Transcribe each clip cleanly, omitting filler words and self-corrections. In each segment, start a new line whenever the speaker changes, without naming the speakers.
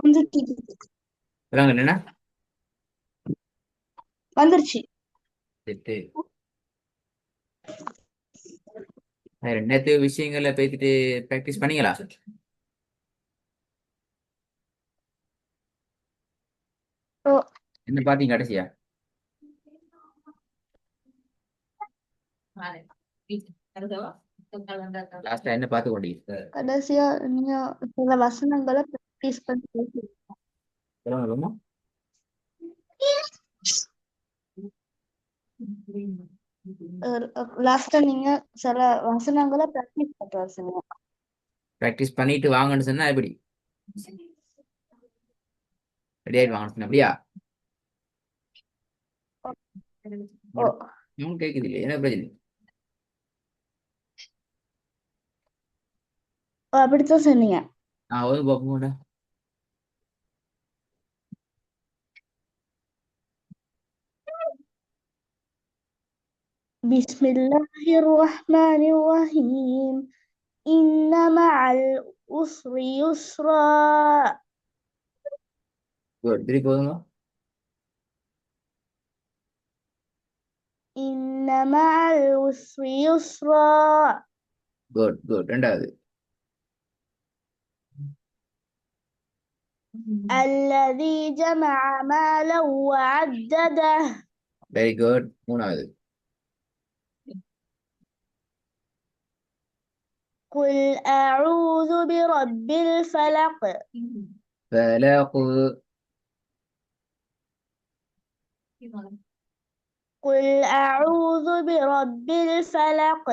வந்துருச்சு.
விளங்க என்னன்னா
வந்துருச்சு.
செட்டு நேற்று விஷயங்களை பேசிட்டு ப்ராக்டிஸ் பண்ணீங்களா?
ஓ,
என்ன பாத்தீங்க கடைசியா? லாஸ்டா என்ன பார்த்து கொண்டீங்க?
கடைசியா நீங்க சில வசனங்களை ப்ராக்டிஸ் பண்ணி பேசுங்க.
சொல்லுங்க.
லாஸ்டா நீங்க சில வசனங்களை ப்ராக்டிஸ் பண்ற சொன்னீங்க.
ப்ராக்டிஸ் பண்ணிட்டு வாங்கன்னு சொன்னா எப்படி ரெடி ஆயிட்டு வாங்கன்னு சொன்னா அப்படியா?
ஓ,
கேக்குது இல்லையா? என்ன பிரச்சனை?
ஓ, அப்படித்தான் சொன்னீங்க.
ஒரு பார்ப்போம்.
بسم الله الرحمن الرحيم. إن مع العسر يسرا.
குட் திருப்பி போதுங்க.
إن مع العسر يسرا.
குட் குட் ரெண்டாவது.
الذي جمع مالا وعدده.
வெரி குட் மூணாவது.
قل أعوذ برب الفلق.
فلاق.
قل أعوذ برب الفلق.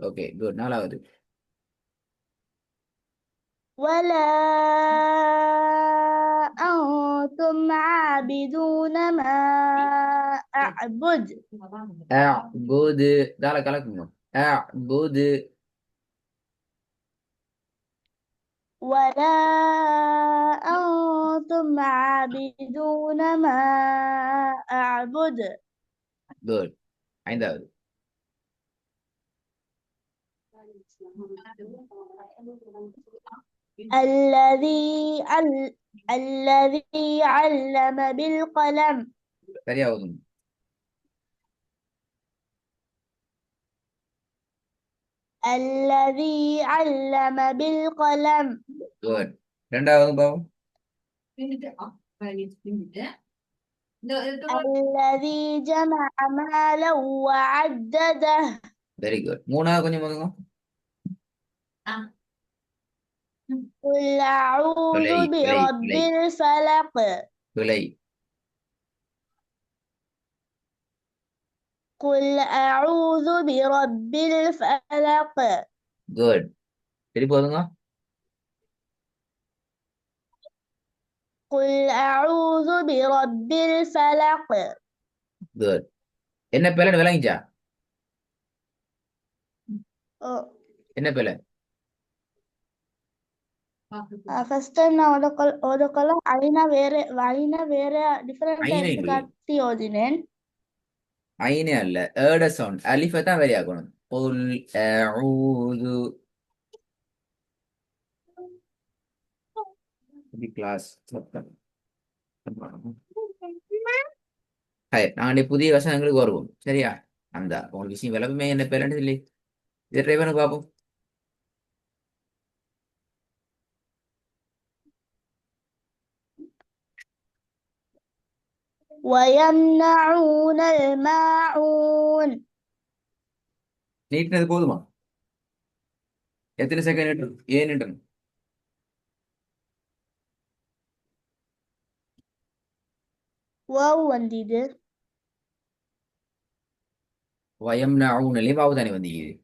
ஓகே குட் நாலாவது.
ولا أنتم عابدون ما أعبد.
அஅ்புது தால கலக்குங்க. அஅ்புது.
ولا أنتم عابدون ما أعبد.
குட் ஐந்தாவது.
الذي الذي علم بالقلم.
சரியா ஓதுங்க.
الذي علم بالقلم.
குட் ரெண்டாவது பாவம்.
الذي جمع مالا وعدده.
வெரி குட் மூணாவது கொஞ்சம் போதுங்க.
قل
பிழை
أعوذ
பிழை
برب
பிழை
الفلق.
பிழை.
قل أعوذ برب الفلق.
குட் திருப்பி போதுங்க.
قل أعوذ برب الفلق.
குட் என்ன பிழைன்னு விளங்கிச்சா? என்ன பிழை?
ஃபர்ஸ்ட் டைம் நான் ஓதக்கொள்ள ஐனா வேற டிஃபரெண்டா
ஐனே
எடுத்து
இல்லையே.
காட்டி ஓதினேன்.
ஐனே அல்ல ஏட சவுண்ட் அலிஃபை தான் வேலை ஆகணும். قل أعوذ கிளாஸ். நாங்கள் புதிய வசனங்களுக்கு வருவோம் சரியா? அந்த உங்களுக்கு விஷயம் விளக்கமே என்ன பேரண்ட் சொல்லி இது டிரைவனு பார்ப்போம்.
ويمنعون الماعون.
நீட்டினது போதுமா? எத்தனை செகண்ட் நீட்டணும்? ஏன் நீட்டணும்?
வாவ் வந்தது.
வயம் ஊனலே வாவு தானே வந்தீங்க.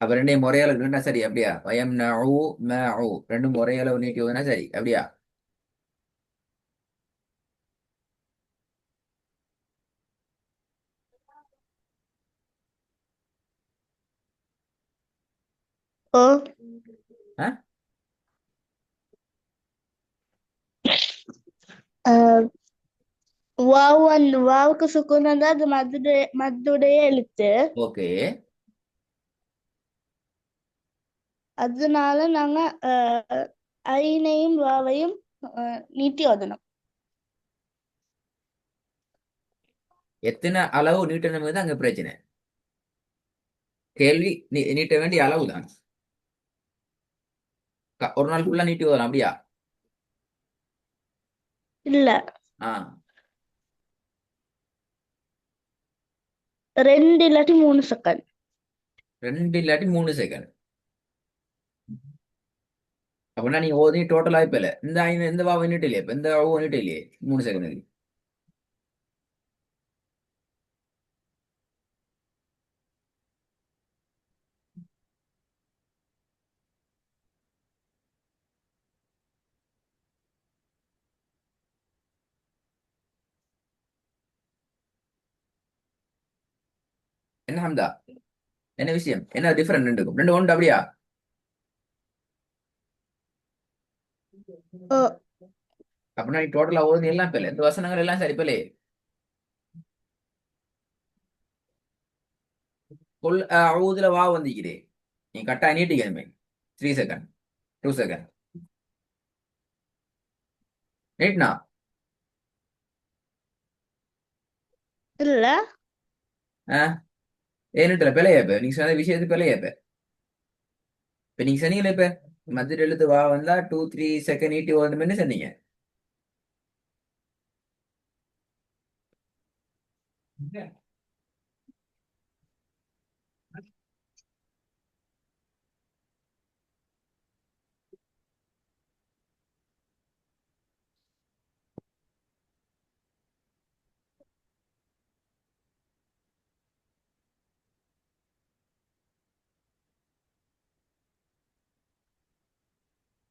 அப்ப ரெண்டையும் முறையால இருக்குன்னா சரி அப்படியா? வயம் ரெண்டும் முறையால நீக்குவதுன்னா சரி அப்படியா?
ஓ,
ஆ?
அஹ், வாவுக்கு சுக்குன் வந்தா அது மத்துடைய எழுத்து.
ஓகே.
அதனால நாங்க ஐனையும் வாவையும் நீட்டி ஓதணும்.
எத்தனை அளவு நீட்டணும் தான் அங்க பிரச்சனை. கேள்வி நீட்ட வேண்டிய அளவு தான். ஒரு நாள் ஃபுல்லா நீட்டி வரும் அப்படியா?
இல்ல,
ஆ,
2 இல்லாட்டி 3 செகண்ட்.
2 இல்லாட்டி 3 செகண்ட். அப்படின்னா நீங்க ஓதி டோட்டலா இப்ப இல்ல இந்த வாவை நீட்டு இல்லையா, இப்ப இந்த வாவு நீட்டு இல்லையே 3 செகண்ட். என்ன ஹம்தா, என்ன விஷயம், என்ன டிஃபரெண்ட் ரெண்டுக்கும்? ரெண்டு ஒன்று அப்படியா?
ஓ,
அப்படின்னா நீ டோட்டலா ஓதி எல்லாம் இப்ப இந்த வசனங்கள் எல்லாம் சரி இப்பலே. ஊதுல வா வந்திக்கிறே, நீ கட்டாய நீட்டிக்கணுமே. 3 செகண்ட், 2 செகண்ட் நீட்னா.
இல்ல,
ஆஹ் ஏன் நீட்டல பிழையா? இப்ப நீங்க சொன்ன விஷயத்து பிழையா? இப்ப நீங்க சொன்னீங்களே, இப்ப மத்திய எழுத்து வா வந்தா 2-3 செகண்ட் நீட்டி ஓடணும்னு சொன்னீங்க.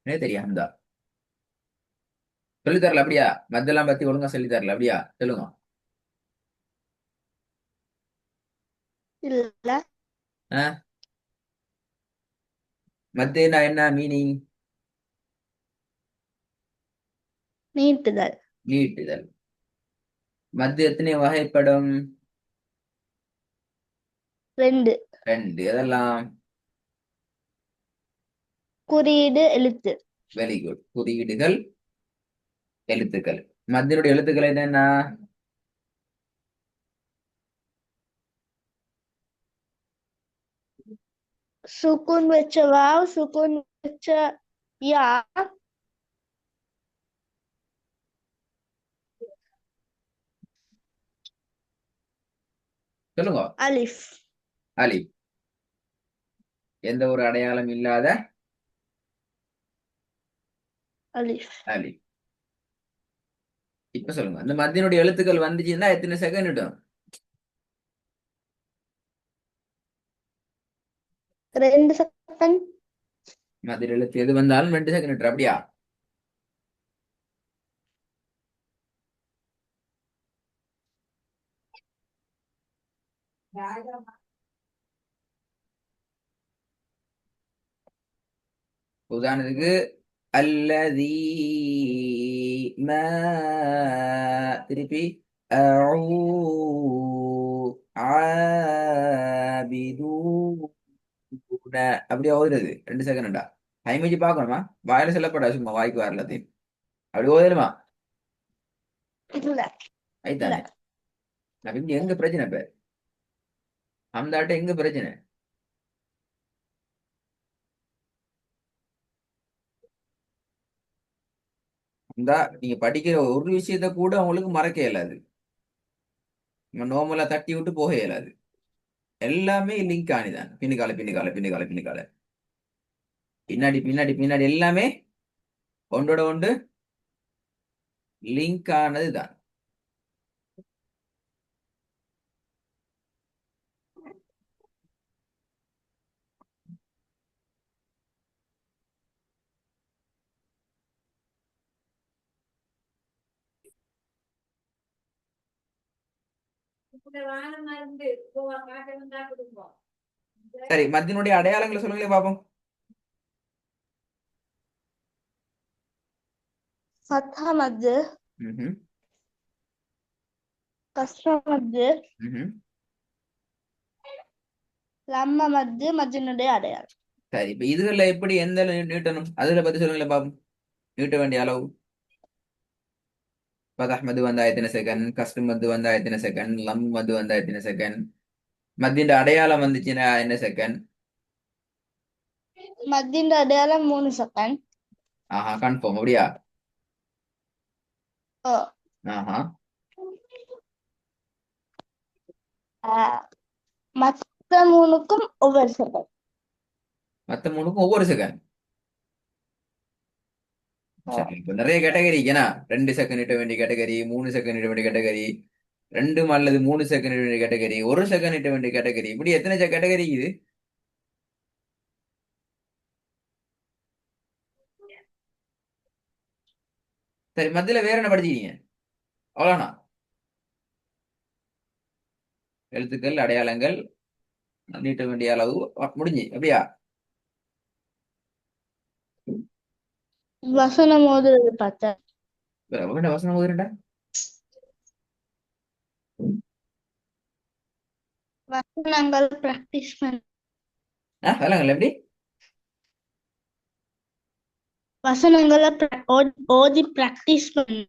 என்ன தெரியும் ஹம்தா? சொல்லி தரல அப்படியா? மத்தெல்லாம் பத்தி ஒழுங்கா சொல்லி தரல அப்படியா? சொல்லுங்க.
இல்ல,
ஆஹ் மத்தேனா என்ன மீனிங்?
நீட்டுதல்.
நீட்டுதல். மத்து எத்தனை வகைப்படும்?
2.
2. அதெல்லாம்
குறியீடு, எழுத்து.
Very good. குறியீடுகள், எழுத்துக்கள். மத்தினுடைய எழுத்துக்கள் என்னன்னா?
சுக்குன் வச்ச வாவ், சுக்குன் வச்ச யா,
சொல்லுங்க.
அலிஃப்.
அலிப். எந்த ஒரு அடையாளம் இல்லாத
அலிஃப்.
அலிப். இப்ப சொல்லுங்க, அந்த மத்தினுடைய எழுத்துக்கள் வந்துச்சுன்னா எத்தனை செகண்ட் விடும்?
2 செகண்ட்.
மத்திய எழுத்து எது வந்தாலும் 2 செகண்ட் விட்டுரு அப்படியா? உதாரணத்துக்கு அல்லதி ம, திருப்பி அஊ ஆபிதூன, அப்படியே ஓதுறது 2 செகண்டா? டைம் வச்சு பார்க்கணுமா? வாயில சொல்லப்படாது, சும்மா வாய்க்கு வர எல்லாத்தையும் அப்படி ஓதுமா?
இல்ல, இல்ல.
ஐத்தானே. அப்ப இங்க எங்க பிரச்சனை? இப்ப அந்த ஆட்ட எங்க பிரச்சனை? இந்த நீங்க படிக்கிற ஒரு விஷயத்த கூட உங்களுக்கு மறக்க இயலாது, நோமலா தட்டி விட்டு போக இயலாது. எல்லாமே லிங்க் ஆனிதான், பின்னுக்கால பின்னுக்கால பின்னுக்கால பின்னுக்கால, பின்னாடி பின்னாடி பின்னாடி எல்லாமே ஒன்றோட ஒன்று லிங்க் ஆனது தான். சரி, மத்தினுடைய அடையாளங்களை சொல்லுங்களே பாப்போம்.
ஃபத்ஹா மத்து,
ம்ஹும்.
கஷ்டமத்து
ம்ஹும்.
லம்ம மத்து மத்தினுடைய அடையாளம்.
சரி, இப்ப இதுல எப்படி எந்த நீட்டணும் அதுல பத்தி சொல்லுங்களேன் பாப்போம். நீட்ட வேண்டிய அளவு. பதஹ் மது வந்தா எத்தனை செகண்ட், கஸ்டம் மது வந்தா எத்தனை செகண்ட், லம் மது வந்தா எத்தனை செகண்ட், மத்தியின் அடையாளம் வந்துச்சுன்னா என்ன செகண்ட்?
மத்தின் அடையாளம் 3 செகண்ட்.
ஆஹா, கன்ஃபார்ம் அப்படியா?
ஓ.
ஆஹா.
மத்த 3க்கும் ஒவ்வொரு செகண்ட்.
மத்த மூணுக்கும் ஒவ்வொரு செகண்ட். சரி, இப்ப நிறைய கேட்டகரி ஏன்னா 2 செகண்ட் இட்ட வேண்டிய கேட்டகரி, 3 செகண்ட் இட்ட வேண்டிய கேட்டகரி, 2 அல்லது 3 செகண்ட் இட்ட வேண்டிய கேட்டகரி, 1 செகண்ட் இட்ட வேண்டிய கேட்டகரி, இப்படி எத்தனை கேட்டகரி இது? சரி, மத்தியில வேற என்ன படிச்சிருக்கீங்க? அவ்வளோனா எழுத்துக்கள், அடையாளங்கள், நீட்ட வேண்டிய அளவு முடிஞ்சு அப்படியா?
வசனம் ஓதுறது பார்த்தேன்.
வேற வசனம் போதுண்டா?
வசனங்கள் பிராக்டிஸ் பண்ண.
வேலைங்களா எப்படி?
வசனங்களை ஓதி பிராக்டிஸ் பண்ண.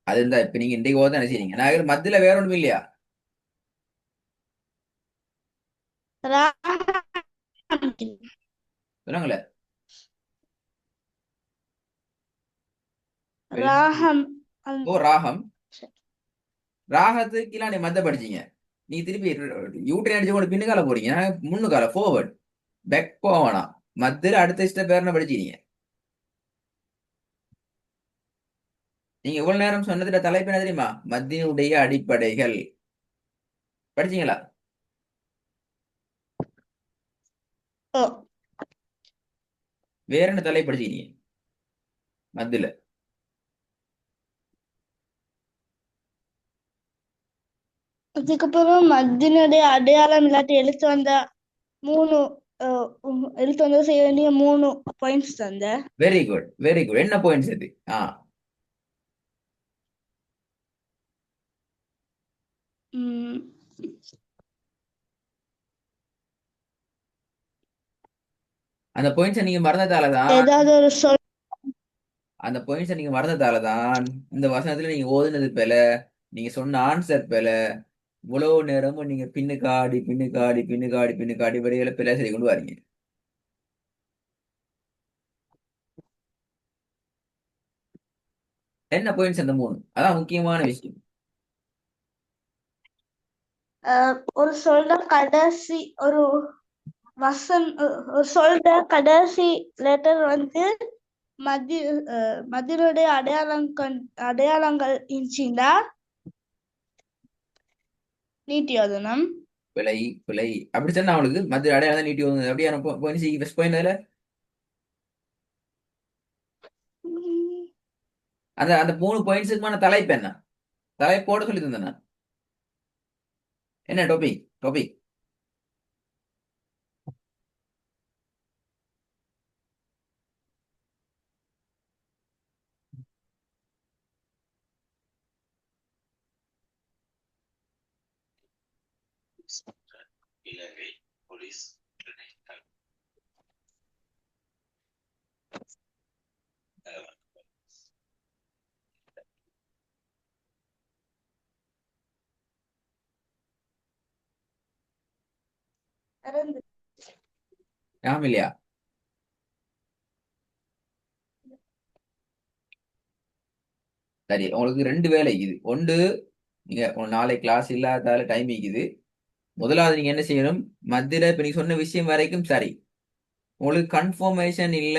அது இருந்தா இப்ப நீங்க இன்றைக்கு ஓத நினைச்சீங்க. நான் மத்தியில வேற ஒண்ணும் இல்லையா? சொல்லுங்களேன்.
ராகம்.
ஓ, ராகம். ராகத்துக்கு நீ மத்த படிச்சீங்க. நீ திருப்பி யூட்டன் அடிச்சு கொண்டு பின்னுக்கால போறீங்க, முன்னுக்கால forward பேக் போவனா. மத்தியில அடுத்த ஸ்டெப் பேர் என்ன படிச்சீங்க? நீங்க இவ்வளவு நேரம் சொன்னதுல தலைப்பு என்ன தெரியுமா? மத்தியினுடைய அடிப்படைகள். படிச்சீங்களா?
ஓ.
வேற என்ன தலைப்பு படிச்சீங்க மத்தியில?
அதுக்கப்புறம் மத்தினுடைய அடையாளம் இல்லாட்டி எழுத்து வந்த 3 எழுத்து வந்தா செய்ய வேண்டிய 3 பாயிண்ட்ஸ் தந்த.
Very good, very good. என்ன பாயிண்ட்ஸ் இது?
ம்,
அந்த பாயிண்ட்ஸை நீங்க மறந்ததாலதான்
ஏதாவது ஒரு சொல்.
அந்த பாயிண்ட்ஸை நீங்க மறந்ததாலதான் இந்த வசனத்துல நீங்க ஓதுனது பேல, நீங்க சொன்ன ஆன்சர் பேல, இவ்வளவு நேரமும் நீங்க பின்னுக்காடி பின்னுக்காடி பின்னுக்காடி பின்னுக்காடி வரிகளை பிள்ளை சரி கொண்டு வரீங்க. என்ன பாயிண்ட்ஸ் அந்த 3? அதான் முக்கியமான விஷயம்.
ஒரு சொல்ல கடைசி ஒரு ஒரு சொல்ற கடைசி லெட்டர் வந்து மத்தியுடைய அடையாளங்கள் இருந்துச்சுன்னா நீட்டி ஓதணும்.
பிழை, பிழை அப்படி சொன்னா அவளுக்கு மத்திய அடையாளம் தான் நீட்டி வந்து அப்படியே பாயிண்ட்ஸ் ஃபர்ஸ்ட் பாயிண்ட் அதுல அந்த அந்த 3 பாயிண்ட்ஸுக்குமான தலைப்பு என்ன? தலைப்போட சொல்லி தந்தேன். என்ன டாபிக்? டாபிக்
இலங்கை போலீஸ்
ஞாபகம் இல்லையா? சரி, உங்களுக்கு 2 வேலை இது. ஒன்று, நீங்க நாளை கிளாஸ் இல்லாதால டைம் இருக்குது. முதலாவது நீங்க என்ன செய்யணும்? மத்தியில இப்ப நீ சொன்ன விஷயம் வரைக்கும் சரி, உங்களுக்கு கன்ஃபர்மேஷன் இல்ல,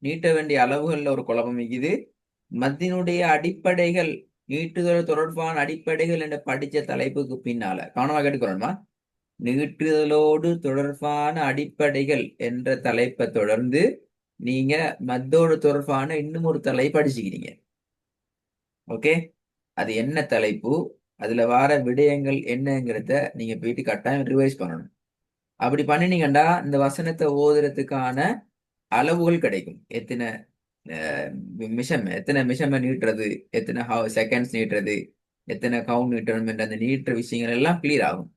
நீட்ட வேண்டிய அளவுகள்ல ஒரு குழப்பம் இருக்குது. மத்தியினுடைய அடிப்படைகள், நீட்டுதல் தொடர்பான அடிப்படைகள் என்ற படிச்ச தலைப்புக்கு பின்னால கவனமா கேட்டுக்கிறோமா? நீட்டுதலோடு தொடர்பான அடிப்படைகள் என்ற தலைப்பை தொடர்ந்து நீங்க மத்தோடு தொடர்பான இன்னும் ஒரு தலைப்பு படிச்சுக்கிறீங்க. ஓகே, அது என்ன தலைப்பு, அதுல வர விடயங்கள் என்னங்கிறத நீங்க போயிட்டு கட்டாயம் ரிவைஸ் பண்ணணும். அப்படி பண்ணினீங்கன்னா இந்த வசனத்தை ஓதுறதுக்கான அளவுகள் கிடைக்கும். எத்தனை மிஷம் நீட்டுறது, எத்தனை செகண்ட்ஸ் நீட்டுறது, எத்தனை கவுண்ட் நீட்டணும் அந்த நீட்டுற விஷயங்கள் எல்லாம் கிளியர் ஆகும்.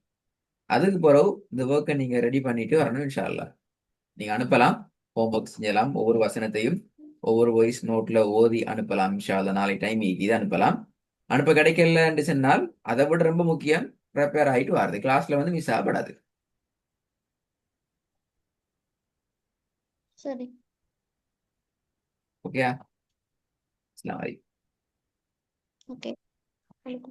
அதுக்கு பிறகு இந்த ஒர்க்கை நீங்க ரெடி பண்ணிட்டு வரணும் இன்ஷா அல்லாஹ். நீங்க அனுப்பலாம், ஹோம்ஒர்க் செஞ்சலாம், ஒவ்வொரு வசனத்தையும் ஒவ்வொரு வாய்ஸ் நோட்ல ஓதி அனுப்பலாம் இன்ஷா அல்லாஹ். நாளை டைம் இது அனுப்பலாம். அனுப்ப கிடைக்கலன்னு சொன்னால் அதை விட ரொம்ப முக்கியம் ப்ரிப்பேர் ஆகிட்டு வருது, கிளாஸ்ல வந்து மிஸ் ஆகப்படாது.
சரி.
ஓகே, அஸ்ஸலாமு அலைக்கும்.
ஓகே.